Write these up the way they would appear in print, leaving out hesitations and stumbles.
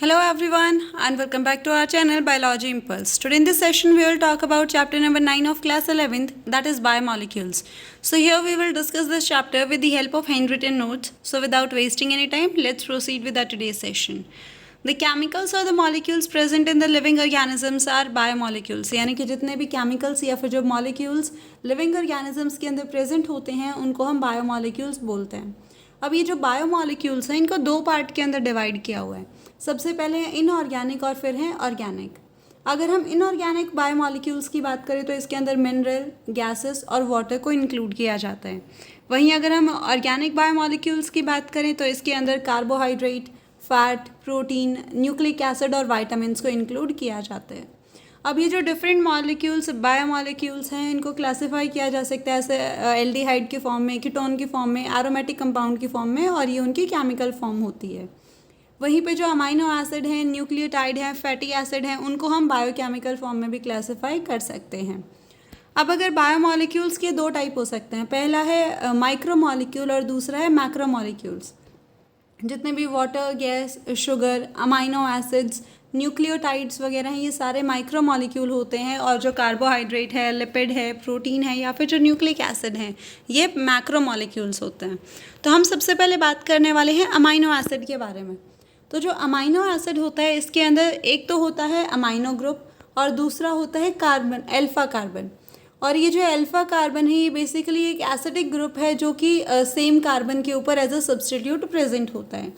Hello everyone and welcome back to our channel Biology Impulse. Today in this session we will talk about chapter number 9 of class 11th, that is biomolecules. So here we will discuss this chapter with the help of handwritten notes. So without wasting any time, let's proceed with our today's session. The chemicals or the molecules present in the living organisms are biomolecules. यानी कि जितने भी chemicals या फिर जो molecules living organisms के अंदर present होते हैं उनको हम biomolecules बोलते हैं. अब ये जो बायोमोलिक्यूल्स हैं इनको दो पार्ट के अंदर डिवाइड किया हुआ है. सबसे पहले है इनऑर्गेनिक और फिर है ऑर्गेनिक. अगर हम इनऑर्गेनिक बायोमोलिक्यूल्स की बात करें तो इसके अंदर मिनरल, गैसेस और वाटर को इंक्लूड किया जाता है. वहीं अगर हम ऑर्गेनिक बायोमोलिक्यूल्स की बात करें तो इसके अंदर carbohydrate, fat, protein, nucleic acid और वाइटामिन्स को इंक्लूड किया जाता है. अब ये जो डिफरेंट मॉलिक्यूल्स बायोमोलिक्यूल्स हैं इनको क्लासिफाई किया जा सकता है ऐसे एल्डिहाइड के फॉर्म में, कीटोन की फॉर्म में, एरोमेटिक कंपाउंड की फॉर्म में, और ये उनकी केमिकल फॉर्म होती है. वहीं पे जो अमाइनो एसिड हैं, न्यूक्लियोटाइड हैं, फैटी एसिड हैं, उनको हम बायोकेमिकल फॉर्म में भी क्लासिफाई कर सकते हैं. अब अगर बायोमोलिक्यूल्स के दो टाइप हो सकते हैं. पहला है माइक्रोमोलिक्यूल और दूसरा है मैक्रोमोलिक्यूल्स. जितने भी water, gas, sugar, amino acids, nucleotides वगैरह हैं, ये सारे माइक्रोमोलिक्यूल होते हैं. और जो कार्बोहाइड्रेट है, लिपिड है, प्रोटीन है या फिर जो न्यूक्लिक एसिड हैं, ये मैक्रोमोलिक्यूल्स होते हैं. तो हम सबसे पहले बात करने वाले हैं अमाइनो एसिड के बारे में. तो जो अमाइनो एसिड होता है इसके अंदर एक तो होता है अमाइनो ग्रुप और दूसरा होता है कार्बन, अल्फा कार्बन. और ये जो अल्फा कार्बन है ये बेसिकली एक एसिडिक ग्रुप है जो कि सेम कार्बन के ऊपर एज अ सब्सटीट्यूट प्रेजेंट होता है.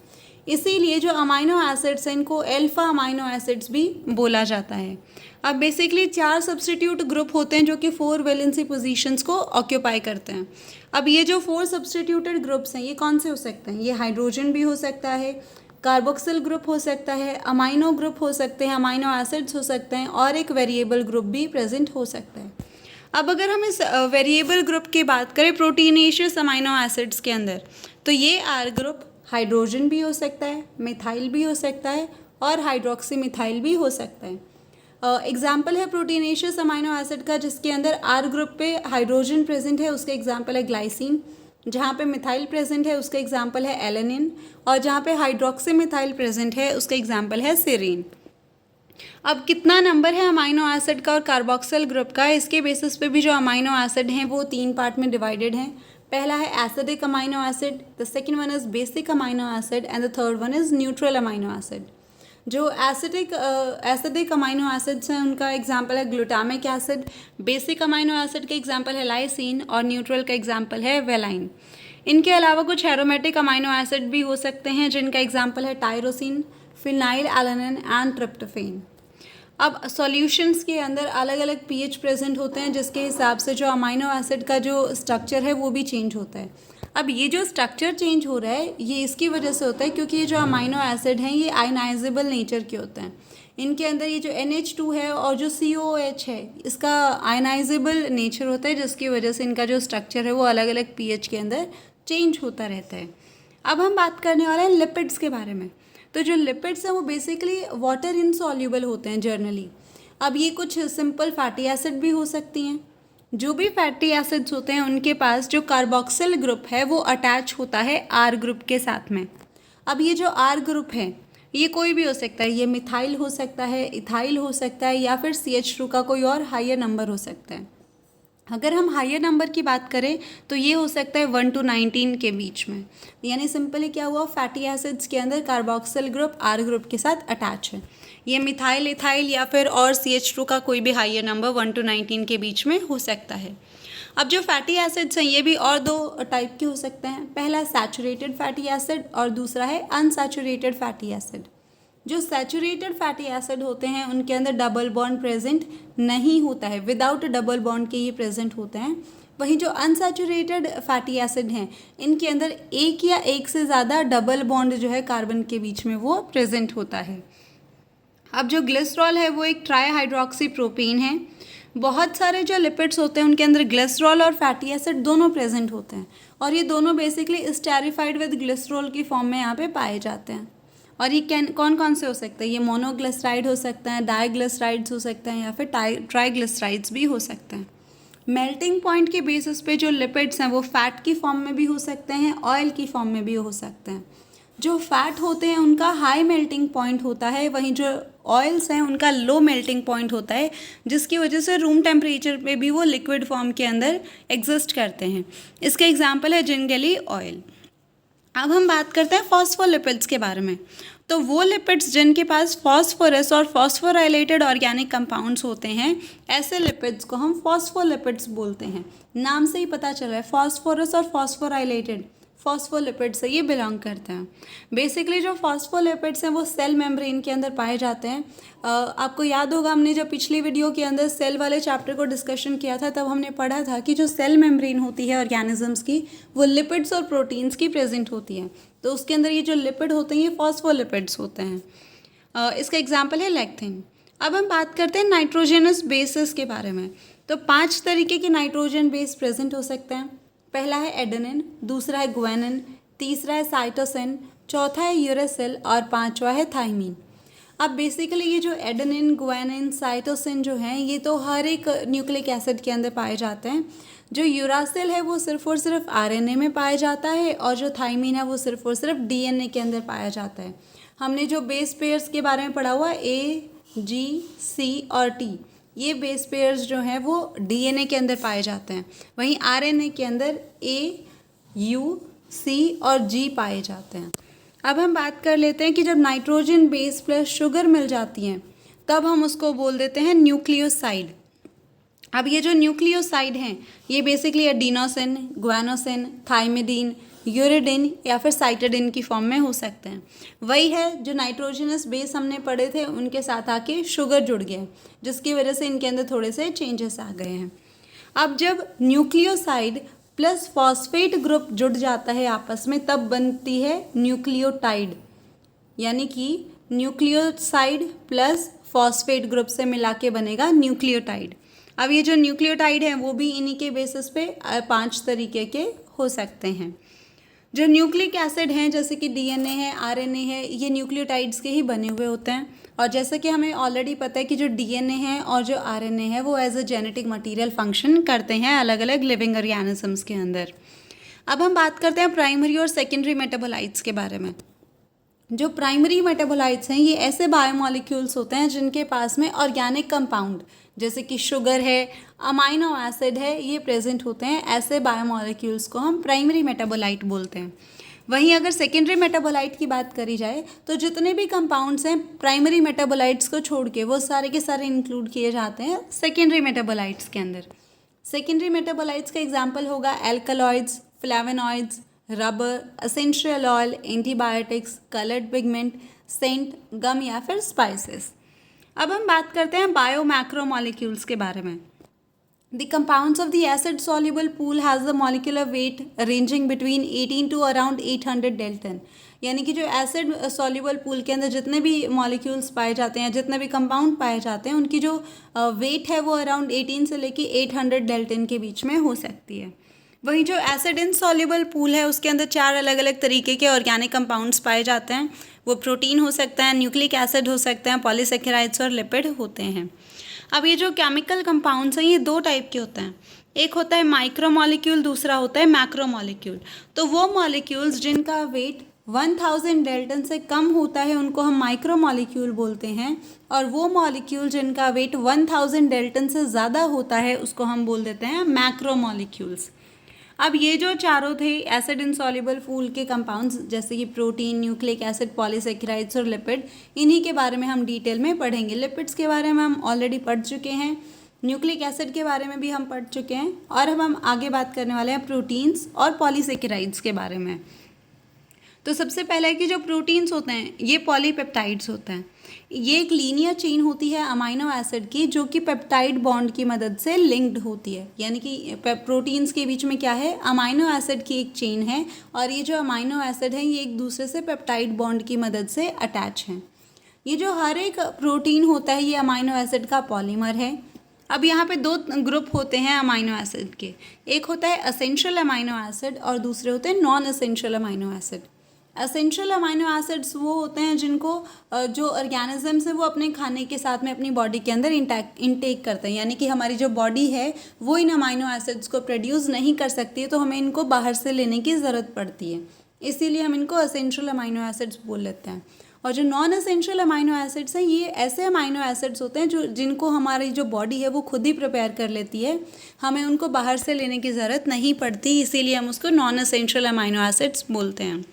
इसीलिए जो अमाइनो एसिड्स हैं इनको अल्फा अमाइनो एसिड्स भी बोला जाता है. अब बेसिकली 4 सब्सटीट्यूट ग्रुप होते हैं जो कि 4 वैलेंसी पोजीशंस को ऑक्यूपाई करते हैं. अब ये जो 4 सब्सटीट्यूटेड ग्रुप्स हैं ये कौन से हो सकते हैं? ये हाइड्रोजन भी हो सकता है, कार्बोक्सिल ग्रुप हो सकता है, अमाइनो ग्रुप हो सकते हैं, अमाइनो एसिड्स हो सकते हैं, और एक वेरिएबल ग्रुप भी प्रेजेंट हो सकता है. अब अगर हम इस वेरिएबल ग्रुप की बात करें प्रोटीनेशियस अमाइनो एसिड्स के अंदर, तो ये आर ग्रुप हाइड्रोजन भी हो सकता है, मिथाइल भी हो सकता है और हाइड्रोक्सी मिथाइल भी हो सकता है. एग्जाम्पल है प्रोटीनेशियस अमाइनो एसिड का जिसके अंदर आर ग्रुप पे हाइड्रोजन प्रेजेंट है, उसका एग्जाम्पल है ग्लाइसिन. जहाँ पे मिथाइल प्रेजेंट है उसका एग्जाम्पल है एलेनिन. और जहाँ पे हाइड्रोक्सी मिथाइल प्रेजेंट है उसका एग्जाम्पल है सेरीन. अब कितना नंबर है अमाइनो एसिड का और कार्बोक्सिल ग्रुप का, इसके बेसिस पे भी जो अमाइनो एसिड हैं वो 3 पार्ट में डिवाइडेड हैं. पहला है acidic amino acid, the second one is basic amino acid and the third one is neutral amino acid. जो एसिडिक अमाइनो एसिड्स हैं उनका एग्जाम्पल है glutamic acid, basic amino acid का एग्जाम्पल है लाइसिन और न्यूट्रल का एग्जाम्पल है valine. इनके अलावा कुछ एरोमेटिक अमाइनो एसिड भी हो सकते हैं जिनका एग्जाम्पल है tyrosine, phenyl alanine and tryptophan. अब सॉल्यूशंस के अंदर अलग अलग पीएच प्रेजेंट होते हैं जिसके हिसाब से जो अमाइनो एसिड का जो स्ट्रक्चर है वो भी चेंज होता है. अब ये जो स्ट्रक्चर चेंज हो रहा है ये इसकी वजह से होता है क्योंकि ये जो अमाइनो एसिड हैं ये आयनाइजेबल नेचर के होते हैं. इनके अंदर ये जो NH2 है और जो COOH है इसका आयनाइजेबल नेचर होता है जिसकी वजह से इनका जो स्ट्रक्चर है वो अलग अलग पीएच के अंदर चेंज होता रहता है. अब हम बात करने वाले हैं लिपिड्स के बारे में. तो जो लिपिड्स हैं वो बेसिकली वाटर इनसॉल्यूबल होते हैं जनरली. अब ये कुछ सिंपल फैटी एसिड भी हो सकती हैं. जो भी फैटी एसिड्स होते हैं उनके पास जो कार्बोक्सिल ग्रुप है वो अटैच होता है आर ग्रुप के साथ में. अब ये जो आर ग्रुप है ये कोई भी हो सकता है, ये मिथाइल हो सकता है, इथाइल हो सकता है या फिर CH2 का कोई और हायर नंबर हो सकता है. अगर हम हायर नंबर की बात करें तो ये हो सकता है 1 to 19 के बीच में. यानी सिंपली क्या हुआ, फैटी एसिड्स के अंदर कार्बोक्सिल ग्रुप आर ग्रुप के साथ अटैच है. ये मिथाइल, इथाइल या फिर और CH2 का कोई भी हायर नंबर 1 to 19 के बीच में हो सकता है. अब जो फैटी एसिड्स हैं ये भी और 2 टाइप के हो सकते हैं. पहला सैचुरेटेड फैटी एसिड और दूसरा है अनसैचुरेटेड फैटी एसिड. जो सैचुरेटेड फैटी एसिड होते हैं उनके अंदर डबल बॉन्ड प्रेजेंट नहीं होता है, विदाउट डबल बॉन्ड के ये प्रेजेंट होते हैं. वहीं जो अनसैचुरेटेड फैटी एसिड हैं इनके अंदर एक या एक से ज़्यादा डबल बॉन्ड जो है कार्बन के बीच में वो प्रेजेंट होता है. अब जो ग्लिसरॉल है वो एक ट्राईहाइड्रोक्सी प्रोपेन है. बहुत सारे जो लिपिड्स होते हैं उनके अंदर ग्लिसरॉल और फैटी एसिड दोनों प्रेजेंट होते हैं और ये दोनों बेसिकली स्टेरिफाइड विद ग्लिसरॉल की फॉर्म में यहाँ पे पाए जाते हैं. और ये कौन कौन से हो सकते हैं? ये मोनोग्लिसराइड हो सकता है, डाइग्लिसराइड्स हो सकते हैं या फिर ट्राइग्लिसराइड्स भी हो सकते हैं. मेल्टिंग पॉइंट के बेसिस पे जो लिपिड्स हैं वो फैट की फॉर्म में भी हो सकते हैं, ऑयल की फॉर्म में भी हो सकते हैं. जो फैट होते हैं उनका हाई मेल्टिंग पॉइंट होता है, वहीं जो ऑयल्स हैं उनका लो मेल्टिंग पॉइंट होता है, जिसकी वजह से रूम टेम्परेचर पे भी वो लिक्विड फॉर्म के अंदर एग्जिस्ट करते हैं। इसका एग्जांपल है जिनगेली ऑयल। अब हम बात करते हैं फॉस्फोलिपिड्स के बारे में। तो वो लिपिड्स जिनके पास फॉस्फोरस और फॉस्फोराइलेटेड ऑर्गेनिक कंपाउंड्स होते हैं, ऐसे लिपिड्स को हम फॉस्फोलिपिड्स बोलते हैं। नाम से ही पता चला है, फॉस्फोरस और फॉस्फोराइलेटेड फॉस्फोलिपिड से ये बिलोंग करते हैं। बेसिकली जो फॉस्फोलिपिड्स हैं वो सेल मेम्ब्रेन के अंदर पाए जाते हैं। आपको याद होगा, हमने जब पिछली वीडियो के अंदर सेल वाले चैप्टर को डिस्कशन किया था, तब हमने पढ़ा था कि जो सेल मेम्ब्रेन होती है ऑर्गेनिजम्स की, वो लिपिड्स और प्रोटीन्स की प्रेजेंट होती है। तो उसके अंदर ये जो लिपिड होते हैं ये फॉस्फोलिपिड्स होते हैं। इसका एग्जाम्पल है लेक्थिन। अब हम बात करते हैं नाइट्रोजनस बेसिस के बारे में। तो 5 तरीके के नाइट्रोजन बेस प्रेजेंट हो सकते हैं। पहला है एडेनिन, दूसरा है ग्वानिन, तीसरा है साइटोसिन, चौथा है यूरेसिल और पांचवा है थाइमीन। अब बेसिकली ये जो एडेनिन, ग्वानिन, साइटोसिन जो हैं, ये तो हर एक न्यूक्लिक एसिड के अंदर पाए जाते हैं। जो यूरासिल है वो सिर्फ और सिर्फ आरएनए में पाया जाता है, और जो थाइमीन है वो सिर्फ और सिर्फ डीएनए के अंदर पाया जाता है। हमने जो बेस पेयर्स के बारे में पढ़ा हुआ, ए, जी, सी और टी, ये बेस पेयर्स जो हैं वो डीएनए के अंदर पाए जाते हैं। वहीं आरएनए के अंदर ए, यू, सी और जी पाए जाते हैं। अब हम बात कर लेते हैं कि जब nitrogen base plus sugar mill जाती हैं, तब हम उसको बोल देते हैं न्यूक्लियोसाइड। अब ये जो न्यूक्लियोसाइड हैं, ये basically adenosine, guanosine, thymidine, uridine या फिर साइटिडिन की फॉर्म में हो सकते हैं। वही है जो नाइट्रोजनस बेस हमने पढ़े थे, उनके साथ आके शुगर जुड़ गया, जिसकी वजह से इनके अंदर थोड़े से चेंजेस आ गए हैं। अब जब न्यूक्लियोसाइड प्लस फॉस्फेट ग्रुप जुड़ जाता है आपस में, तब बनती है न्यूक्लियोटाइड। यानी कि न्यूक्लियोसाइड प्लस फॉस्फेट ग्रुप से मिला के बनेगा न्यूक्लियोटाइड। अब ये जो न्यूक्लियोटाइड हैं वो भी इन्हीं के बेसिस पे 5 तरीके के हो सकते हैं। जो न्यूक्लिक एसिड हैं, जैसे कि डीएनए है, आरएनए है, ये न्यूक्लियोटाइड्स के ही बने हुए होते हैं। और जैसे कि हमें ऑलरेडी पता है कि जो डीएनए है और जो आरएनए है वो as a genetic material function करते हैं अलग अलग लिविंग ऑर्गेनिजम्स के अंदर। अब हम बात करते हैं प्राइमरी और सेकेंडरी मेटाबोलाइट्स के बारे में। जो प्राइमरी मेटाबोलाइट्स हैं, ये ऐसे बायोमॉलिक्यूल्स होते हैं जिनके पास में ऑर्गेनिक कंपाउंड, जैसे कि शुगर है, अमाइनो एसिड है, ये प्रेजेंट होते हैं। ऐसे बायोमॉलिक्यूल्स को हम प्राइमरी मेटाबोलाइट बोलते हैं। वहीं अगर सेकेंडरी मेटाबोलाइट की बात करी जाए, तो जितने भी कंपाउंड्स हैं प्राइमरी मेटाबोलाइट्स को छोड़ के, वो सारे के सारे इंक्लूड किए जाते हैं सेकेंडरी मेटाबोलाइट्स के अंदर। सेकेंडरी मेटाबोलाइट्स का एग्जाम्पल होगा alkaloids, flavonoids, rubber, essential oil, antibiotics, coloured pigment, scent, gum या फिर स्पाइसेस। अब हम बात करते हैं बायोमैक्रोमॉलिक्यूल्स के बारे में। The compounds of the acid soluble pool has the molecular weight ranging between 18 to around 800 Dalton। यानी कि जो एसिड सॉल्युबल पूल के अंदर जितने भी मॉलिक्यूल्स पाए जाते हैं, जितने भी कंपाउंड पाए जाते हैं, उनकी जो वेट है वो अराउंड 18 से लेके 800 डेल्टन के बीच में हो सकती है। वहीं जो एसिड इनसॉल्युबल पूल है, उसके अंदर 4 अलग अलग तरीके के ऑर्गेनिक कंपाउंड्स पाए जाते हैं। वो प्रोटीन हो सकता है, न्यूक्लिक एसिड हो सकता है, पॉलीसेकेराइड्स और लिपिड होते हैं। अब ये जो केमिकल कंपाउंड्स हैं, ये 2 टाइप के होते हैं। एक होता है माइक्रो मॉलिक्यूल, दूसरा होता है मैक्रो मॉलिक्यूल। तो वो मॉलिक्यूल्स जिनका वेट 1000 डेल्टन से कम होता है, उनको हम माइक्रो मॉलिक्यूल बोलते हैं, और वो मॉलिक्यूल जिनका वेट 1000 डेल्टन से ज़्यादा होता है, उसको हम बोल देते हैं मैक्रो मॉलिक्यूल्स। अब ये जो चारों थे एसिड इनसॉल्युबल पूल के कंपाउंड्स, जैसे कि प्रोटीन, न्यूक्लिक एसिड, पॉलीसेकेराइड्स और लिपिड, इन्हीं के बारे में हम डिटेल में पढ़ेंगे। लिपिड्स के बारे में हम ऑलरेडी पढ़ चुके हैं, न्यूक्लिक एसिड के बारे में भी हम पढ़ चुके हैं, और अब हम आगे बात करने वाले हैं प्रोटीन्स और पॉलीसेकेराइड्स के बारे में। तो सबसे पहले है कि जो प्रोटीन्स होते हैं ये पॉलीपेप्टाइड्स होते हैं। ये एक लीनियर चेन होती है अमाइनो एसिड की, जो कि पेप्टाइड बॉन्ड की मदद से लिंक्ड होती है। यानी कि प्रोटीन्स के बीच में क्या है, अमाइनो एसिड की एक चेन है, और ये जो अमाइनो एसिड है ये एक दूसरे से पेप्टाइड बॉन्ड की मदद से अटैच हैं। ये जो हर एक प्रोटीन होता है ये अमाइनो एसिड का पॉलीमर है। अब यहाँ पे 2 ग्रुप होते हैं अमाइनो एसिड के, एक होता है असेंशियल अमाइनो एसिड और दूसरे होते हैं non essential amino acid. Essential amino acids वो होते हैं जिनको जो ऑर्गेनिजम्स है वो अपने खाने के साथ में अपनी बॉडी के अंदर इंटेक करते हैं। यानी कि हमारी जो बॉडी है वो इन अमाइनो एसिड्स को प्रोड्यूस नहीं कर सकती है, तो हमें इनको बाहर से लेने की ज़रूरत पड़ती है। इसीलिए हम इनको असेंशियल अमाइनो एसिड्स बोल लेते हैं। और जो नॉन असेंशियल अमाइनो एसिड्स हैं, ये ऐसे अमाइनो एसिड्स होते हैं जिनको हमारी जो बॉडी है वो खुद ही प्रिपेयर कर लेती है, हमें उनको बाहर से लेने की ज़रूरत नहीं पड़ती, इसीलिए हम उसको नॉन असेंशियल अमाइनो एसिड्स बोलते हैं।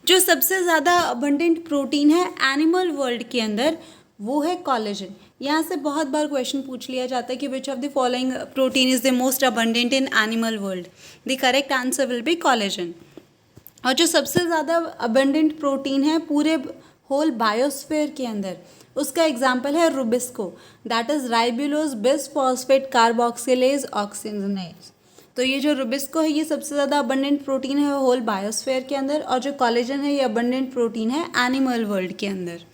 जो सबसे ज़्यादा अबंडेंट प्रोटीन है एनिमल वर्ल्ड के अंदर, वो है कोलेजन। यहाँ से बहुत बार क्वेश्चन पूछ लिया जाता है कि which of the following protein is the most abundant in animal world. The correct answer will be collagen. और जो सबसे ज़्यादा अबंडेंट प्रोटीन है पूरे होल बायोस्फीयर के अंदर, उसका एग्जाम्पल है Rubisco, that is ribulose bis phosphate carboxylase oxygenase. तो ये जो रुबिस्को है ये सबसे ज़्यादा अबंडेंट प्रोटीन है होल बायोस्फीयर के अंदर, और जो कोलेजन है ये अबंडेंट प्रोटीन है एनिमल वर्ल्ड के अंदर।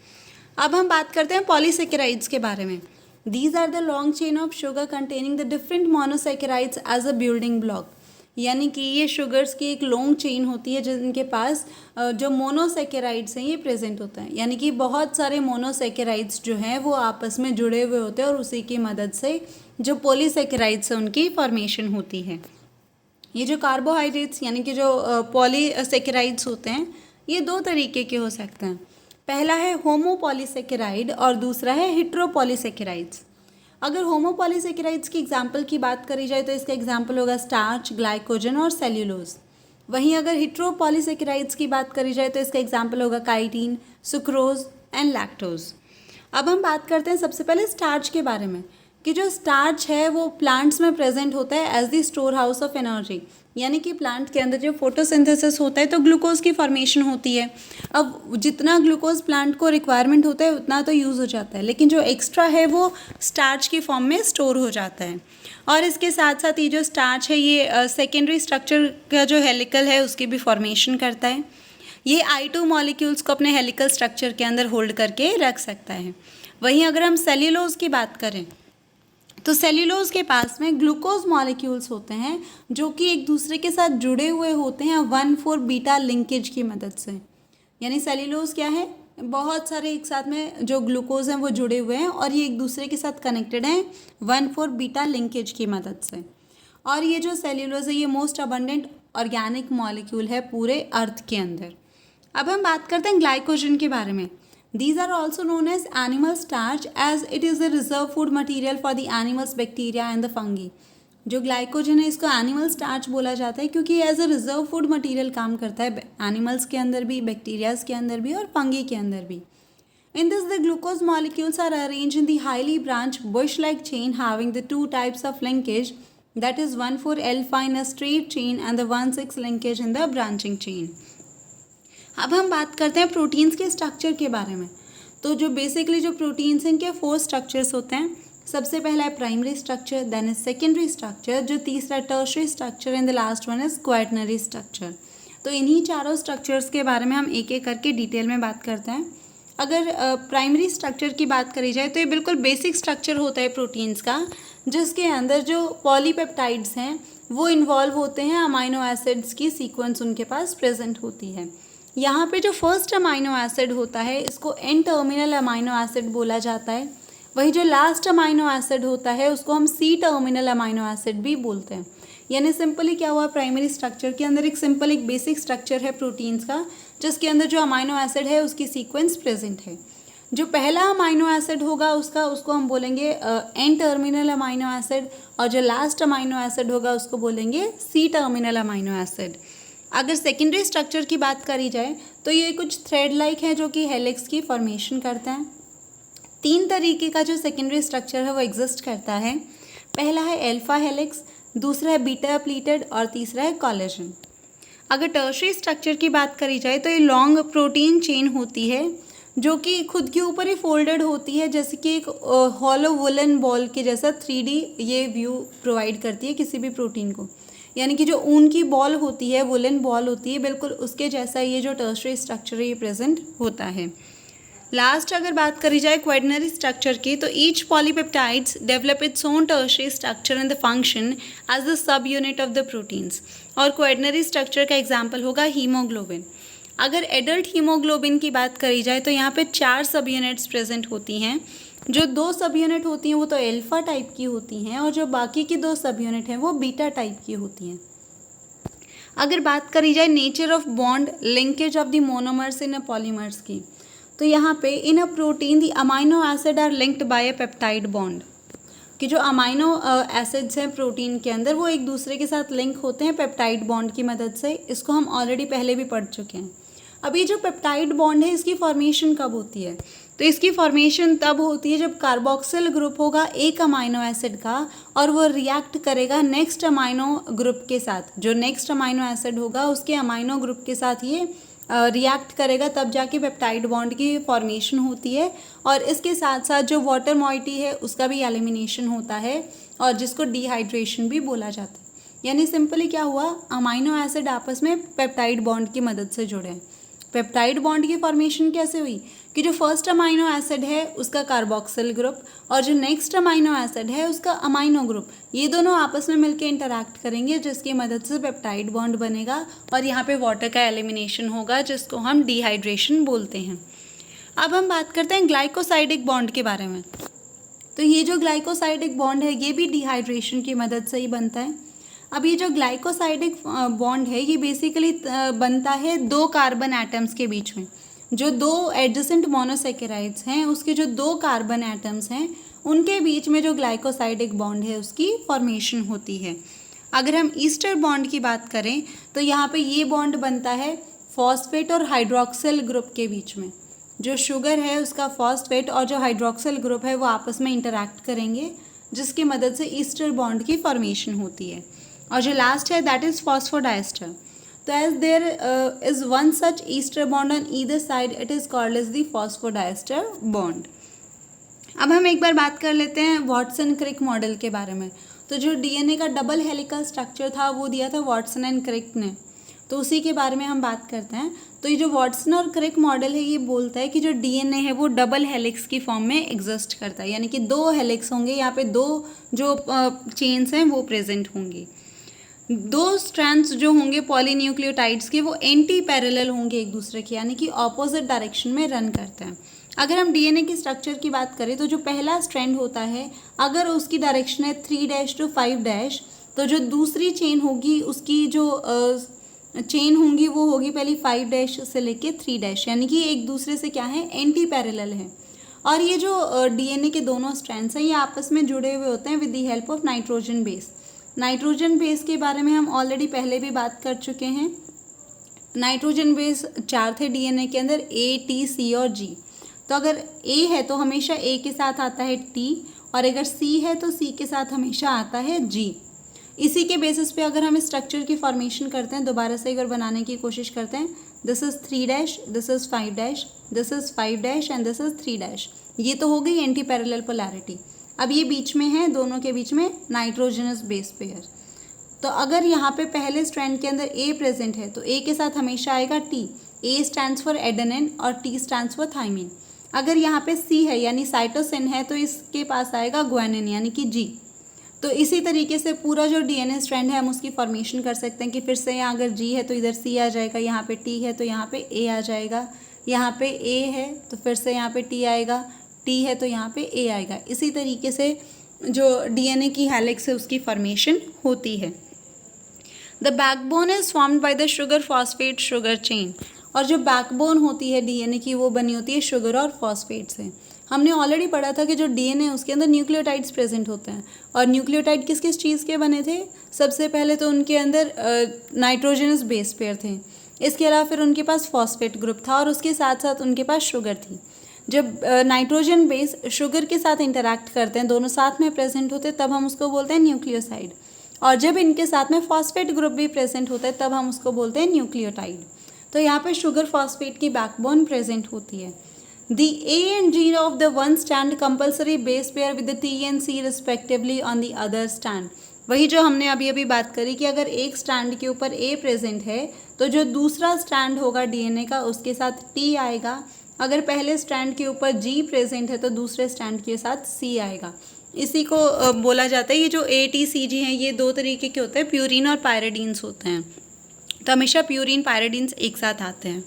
अब हम बात करते हैं पॉलीसेकेराइड्स के बारे में। These are the long chain of sugar containing the different monosaccharides as a building block. यानी कि ये शुगर्स की एक लॉन्ग चेन होती है जिनके पास जो मोनोसेकेराइड्स हैं ये प्रेजेंट होता है। यानी कि बहुत सारे मोनोसेकेराइड्स जो हैं वो आपस में जुड़े हुए होते हैं और उसी की मदद से जो पॉलीसेकेराइड्स हैं उनकी फॉर्मेशन होती है। ये जो कार्बोहाइड्रेट्स यानी कि जो पॉलीसेकेराइड्स होते हैं ये दो तरीके के हो सकते हैं। पहला है होमोपॉलीसेकेराइड और दूसरा है हेट्रोपॉलीसेकेराइड्स। अगर होमोपॉलीसेकेराइड्स की एग्जाम्पल की बात करी जाए तो इसका एग्जाम्पल होगा स्टार्च, ग्लाइकोजन और सेल्यूलोज। वहीं अगर हेट्रोपॉलीसेकेराइड्स की बात करी जाए तो इसका एग्जाम्पल होगा काइटिन, सुक्रोज एंड लैक्टोज। अब हम बात करते हैं सबसे पहले स्टार्च के बारे में कि जो स्टार्च है वो प्लांट्स में प्रेजेंट होता है as the storehouse of energy. यानी कि प्लांट के अंदर जो फोटोसिंथेसिस होता है तो ग्लूकोज की फॉर्मेशन होती है। अब जितना ग्लूकोज प्लांट को रिक्वायरमेंट होता है उतना तो यूज़ हो जाता है, लेकिन जो एक्स्ट्रा है वो स्टार्च की फॉर्म में स्टोर हो जाता है। और इसके साथ साथ ये जो स्टार्च है ये सेकेंडरी स्ट्रक्चर का जो हेलिकल है उसकी भी फॉर्मेशन करता है। ये I2 मॉलिक्यूल्स को अपने हेलिकल स्ट्रक्चर के अंदर होल्ड करके रख सकता है। वहीं अगर हम सेल्यूलोज की बात करें तो सेल्यूलोज के पास में ग्लूकोज मॉलिक्यूल्स होते हैं जो कि एक दूसरे के साथ जुड़े हुए होते हैं 1,4 बीटा लिंकेज की मदद से। यानी सेल्यूलोज क्या है, बहुत सारे एक साथ में जो ग्लूकोज हैं वो जुड़े हुए हैं और ये एक दूसरे के साथ कनेक्टेड हैं 1,4 बीटा लिंकेज की मदद से। और ये जो सेल्यूलोज है ये मोस्ट अबंडेंट ऑर्गेनिक मॉलिक्यूल है पूरे अर्थ के अंदर। अब हम बात करते हैं ग्लाइकोजन के बारे में। These are also known as animal starch as it is the reserve food material for the animals, bacteria and the fungi. जो ग्लाइकोजन है इसको एनिमल स्टार्च बोला जाता है क्योंकि as a reserve food material काम करता है एनिमल्स के अंदर भी, बैक्टीरियाज के अंदर भी और फंगी के अंदर भी। In this, the glucose molecules are arranged in the highly branched bush-like chain having the two types of linkage, that is 1,4-alpha in a straight chain and the 1,6 linkage in the branching chain. अब हम बात करते हैं proteins के structure के बारे में। तो जो बेसिकली जो प्रोटीन्स हैं इनके 4 स्ट्रक्चर्स होते हैं। सबसे पहला है primary structure, then is secondary structure, जो तीसरा tertiary structure and the last one is quaternary structure. तो इन्हीं चारों स्ट्रक्चर्स के बारे में हम एक एक करके डिटेल में बात करते हैं। अगर प्राइमरी स्ट्रक्चर की बात करी जाए तो ये बिल्कुल बेसिक स्ट्रक्चर होता है प्रोटीन्स का, जिसके अंदर जो पॉलीपेप्टाइड्स हैं वो इन्वॉल्व होते हैं, अमाइनो एसिड्स की सीक्वेंस उनके पास प्रेजेंट होती है। यहाँ पे जो फर्स्ट अमाइनो एसिड होता है इसको एन टर्मिनल अमाइनो एसिड बोला जाता है। वही जो लास्ट अमाइनो एसिड होता है उसको हम सी टर्मिनल अमाइनो एसिड भी बोलते हैं। यानी सिंपली क्या हुआ, प्राइमरी स्ट्रक्चर के अंदर एक बेसिक स्ट्रक्चर है प्रोटीन्स का, जिसके अंदर जो अमाइनो एसिड है उसकी सीक्वेंस प्रेजेंट है। जो पहला अमाइनो एसिड होगा उसको हम बोलेंगे एन टर्मिनल अमाइनो एसिड, और जो लास्ट अमाइनो एसिड होगा उसको बोलेंगे सी टर्मिनल अमाइनो एसिड। अगर सेकेंडरी स्ट्रक्चर की बात करी जाए तो ये कुछ थ्रेड लाइक है जो कि हेलिक्स की फॉर्मेशन करते हैं। 3 तरीके का जो सेकेंडरी स्ट्रक्चर है वो एग्जिस्ट करता है। पहला है एल्फा हेलिक्स, दूसरा है बीटा प्लीटेड और तीसरा है कोलेजन। अगर टर्शरी स्ट्रक्चर की बात करी जाए तो ये लॉन्ग प्रोटीन चेन होती है जो कि खुद के ऊपर ही फोल्डेड होती है, जैसे कि एक हॉलो वुलन बॉल के जैसा 3D ये व्यू प्रोवाइड करती है किसी भी प्रोटीन को। यानी कि जो ऊन की बॉल होती है, वुलन बॉल होती है, बिल्कुल उसके जैसा ये जो टर्शरी स्ट्रक्चर है ये प्रेजेंट होता है। लास्ट अगर बात करी जाए क्वाटरनरी स्ट्रक्चर की, तो each polypeptides develop its own tertiary structure and the function as the subunit of the proteins. और क्वाटरनरी स्ट्रक्चर का एग्जाम्पल होगा हीमोग्लोबिन। अगर एडल्ट हीमोग्लोबिन की बात करी जाए तो यहाँ पे 4 सब यूनिट्स प्रेजेंट होती हैं। जो 2 सब यूनिट होती हैं वो तो एल्फा टाइप की होती हैं और जो बाकी की 2 सब यूनिट हैं वो बीटा टाइप की होती हैं। अगर बात करी जाए nature of bond linkage of the monomers in a polymers की, तो यहाँ पे in a protein the amino acid are linked by a peptide bond, कि जो अमाइनो एसिड्स हैं प्रोटीन के अंदर वो एक दूसरे के साथ लिंक होते हैं पेप्टाइड बॉन्ड की मदद से। इसको हम ऑलरेडी पहले भी पढ़ चुके हैं। अब ये जो पेप्टाइड बॉन्ड है इसकी फॉर्मेशन कब होती है? तो इसकी फॉर्मेशन तब होती है जब कार्बोक्सिल ग्रुप होगा एक अमाइनो एसिड का और वो रिएक्ट करेगा नेक्स्ट अमाइनो ग्रुप के साथ। जो नेक्स्ट अमाइनो एसिड होगा उसके अमाइनो ग्रुप के साथ ये रिएक्ट करेगा, तब जाके पेप्टाइड बॉन्ड की फॉर्मेशन होती है। और इसके साथ साथ जो वाटर मॉइटी है उसका भी एलिमिनेशन होता है और जिसको डिहाइड्रेशन भी बोला जाता है। यानी सिंपली क्या हुआ, अमाइनो एसिड आपस में पेप्टाइड बॉन्ड की मदद से जुड़े हैं। पेप्टाइड बॉन्ड की फॉर्मेशन कैसे हुई कि जो फर्स्ट अमाइनो एसिड है उसका कार्बोक्सिल ग्रुप और जो नेक्स्ट अमाइनो एसिड है उसका अमाइनो ग्रुप, ये दोनों आपस में मिलकर इंटरैक्ट करेंगे जिसकी मदद से पेप्टाइड बॉन्ड बनेगा और यहाँ पे वाटर का एलिमिनेशन होगा जिसको हम डिहाइड्रेशन बोलते हैं। अब हम बात करते हैं ग्लाइकोसाइडिक बॉन्ड के बारे में। तो ये जो ग्लाइकोसाइडिक बॉन्ड है ये भी डिहाइड्रेशन की मदद से ही बनता है। अब ये जो ग्लाइकोसाइडिक बॉन्ड है ये बेसिकली बनता है दो कार्बन एटम्स के बीच में। जो दो एडजेसेंट मोनोसेकेराइड्स हैं उसके जो दो कार्बन एटम्स हैं उनके बीच में जो ग्लाइकोसाइडिक बॉन्ड है उसकी फॉर्मेशन होती है। अगर हम ईस्टर बॉन्ड की बात करें तो यहाँ पे ये बॉन्ड बनता है फॉस्फेट और हाइड्रोक्सिल ग्रुप के बीच में। जो शुगर है उसका फॉस्फेट और जो हाइड्रोक्सिल ग्रुप है वो आपस में इंटरैक्ट करेंगे जिसकी मदद से ईस्टर बॉन्ड की फॉर्मेशन होती है। और जो लास्ट है दैट इज़ फॉस्फोडाइस्टर। तो as there is one such ester bond on either side it is called as the phosphodiester bond. अब हम एक बार बात कर लेते हैं वाटसन क्रिक मॉडल के बारे में। तो जो डीएनए का डबल हेलिकल स्ट्रक्चर था वो दिया था वाटसन एंड क्रिक ने, तो उसी के बारे में हम बात करते हैं। तो ये जो वाटसन और क्रिक मॉडल है ये बोलता है कि जो डीएनए है वो डबल हेलिक्स की फॉर्म में एग्जिस्ट करता है, यानी कि दो हेलिक्स होंगे, यहाँ पे दो जो चेन्स हैं वो प्रेजेंट होंगी। दो स्ट्रैंड्स जो होंगे पॉलीन्यूक्लियोटाइड्स के वो एंटी पैरेलल होंगे एक दूसरे के, यानी कि ऑपोजिट डायरेक्शन में रन करते हैं। अगर हम डीएनए की स्ट्रक्चर की बात करें तो जो पहला स्ट्रैंड होता है अगर उसकी डायरेक्शन है 3' to 5', तो जो दूसरी चेन होगी उसकी जो चेन होंगी वो होगी पहली 5' से लेके 3', यानी कि एक दूसरे से क्या है, एंटी पैरेलल है। और ये जो डीएनए के दोनों स्ट्रैंड्स हैं ये आपस में जुड़े हुए होते हैं with the help of nitrogen base. Nitrogen base के बारे में हम ऑलरेडी पहले भी बात कर चुके हैं। नाइट्रोजन बेस 4 थे डीएनए के अंदर, ए, टी, सी और जी। तो अगर ए है तो हमेशा ए के साथ आता है टी, और अगर सी है तो सी के साथ हमेशा आता है जी। इसी के बेसिस पे अगर हम इस स्ट्रक्चर की फॉर्मेशन करते हैं, दोबारा से अगर बनाने की कोशिश करते हैं, this is 3', this is 5', this is 5' and this is 3'। ये तो हो गई एंटी पैरेलल पोलैरिटी। अब ये बीच में है, दोनों के बीच में नाइट्रोजनस बेस पेयर। तो अगर यहाँ पे पहले स्ट्रैंड के अंदर ए प्रेजेंट है तो ए के साथ हमेशा आएगा T. A stands for adenine और टी स्टैंड्स फॉर थाइमिन। अगर यहाँ पे सी है यानी साइटोसिन है तो इसके पास आएगा ग्वानिन यानी कि जी। तो इसी तरीके से पूरा जो डीएनए स्ट्रैंड है हम उसकी फॉर्मेशन कर सकते हैं कि फिर से यहाँ अगर जी है तो इधर सी आ जाएगा, यहाँ पे टी है तो यहाँ पे ए आ जाएगा, यहाँ पे ए है तो फिर से यहाँ पे टी आएगा, टी है तो यहाँ पे ए आएगा। इसी तरीके से जो डीएनए की हेलिक्स है उसकी फॉर्मेशन होती है। The backbone is formed by the sugar phosphate sugar chain. और जो बैकबोन होती है डीएनए की वो बनी होती है शुगर और फॉस्फेट से। हमने ऑलरेडी पढ़ा था कि जो डीएनए उसके अंदर न्यूक्लियोटाइड्स प्रेजेंट होते हैं, और न्यूक्लियोटाइड किस किस चीज़ के बने थे? सबसे पहले तो उनके अंदर नाइट्रोजनस बेस पेयर थे, इसके अलावा फिर उनके पास फॉस्फेट ग्रुप था और उसके साथ साथ उनके पास शुगर थी। जब नाइट्रोजन बेस शुगर के साथ इंटरैक्ट करते हैं, दोनों साथ में प्रेजेंट होते हैं, तब हम उसको बोलते हैं न्यूक्लियोसाइड। और जब इनके साथ में फॉस्फेट ग्रुप भी प्रेजेंट होता है तब हम उसको बोलते हैं न्यूक्लियोटाइड। तो यहाँ पे शुगर फॉस्फेट की बैकबोन प्रेजेंट होती है। The A and G of the one strand compulsory base pair with the T and C respectively on the other strand. वही जो हमने अभी अभी बात करी कि अगर एक स्टैंड के ऊपर ए प्रेजेंट है तो जो दूसरा स्टैंड होगा डीएनए का उसके साथ टी आएगा। अगर पहले स्टैंड के ऊपर जी प्रेजेंट है तो दूसरे स्टैंड के साथ सी आएगा। इसी को बोला जाता है, ये जो ए टी सी जी हैं ये दो तरीके के होते हैं, प्यूरिन और पायरिडीन्स होते हैं। तो हमेशा प्यूरिन पायरिडीन्स एक साथ आते हैं।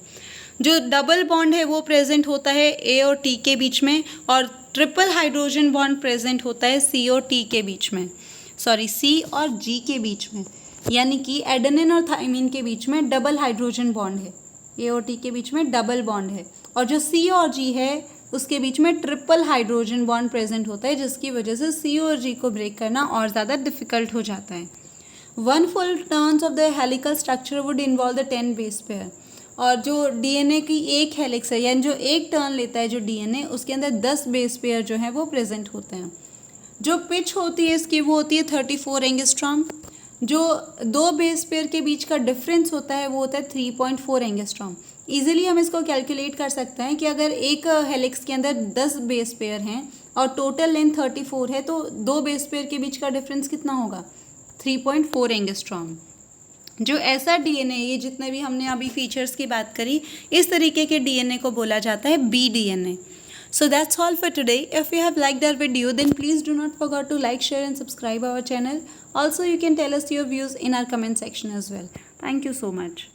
जो डबल बॉन्ड है वो प्रेजेंट होता है ए और टी के बीच में, और ट्रिपल हाइड्रोजन बॉन्ड प्रेजेंट होता है सी और टी के बीच में, सी और जी के बीच में। यानी कि एडेनिन और थाइमिन के बीच में डबल हाइड्रोजन बॉन्ड है, ए और टी के बीच में डबल बॉन्ड है, और जो सी और जी है उसके बीच में ट्रिपल हाइड्रोजन बॉन्ड प्रेजेंट होता है, जिसकी वजह से सी और जी को ब्रेक करना और ज़्यादा डिफिकल्ट हो जाता है। 1 full turns of the helical structure would involve the 10 base pair। और जो डीएनए की एक हेलिक्स है, यानी जो एक टर्न लेता है जो डीएनए, उसके अंदर 10 बेस पेयर जो है वो प्रेजेंट होते हैं। जो पिच होती है इसकी वो होती है 34 एंगस्ट्रॉम। जो दो बेस पेयर के बीच का डिफरेंस होता है वो होता है 3.4 एंगस्ट्रॉम। ईजिली हम इसको कैलकुलेट कर सकते हैं कि अगर एक हेलिक्स के अंदर 10 बेस पेयर हैं और टोटल लेंथ 34 है, तो दो बेस पेयर के बीच का डिफरेंस कितना होगा? 3.4 एंगस्ट्रॉम। जो ऐसा डीएनए, ये जितने भी हमने अभी फीचर्स की बात करी, इस तरीके के डीएनए को बोला जाता है B DNA. So that's all for today. If you have liked our video, then please do not forget to like, share and subscribe our channel. Also, you can tell us your views in our comment section as well. Thank you so much.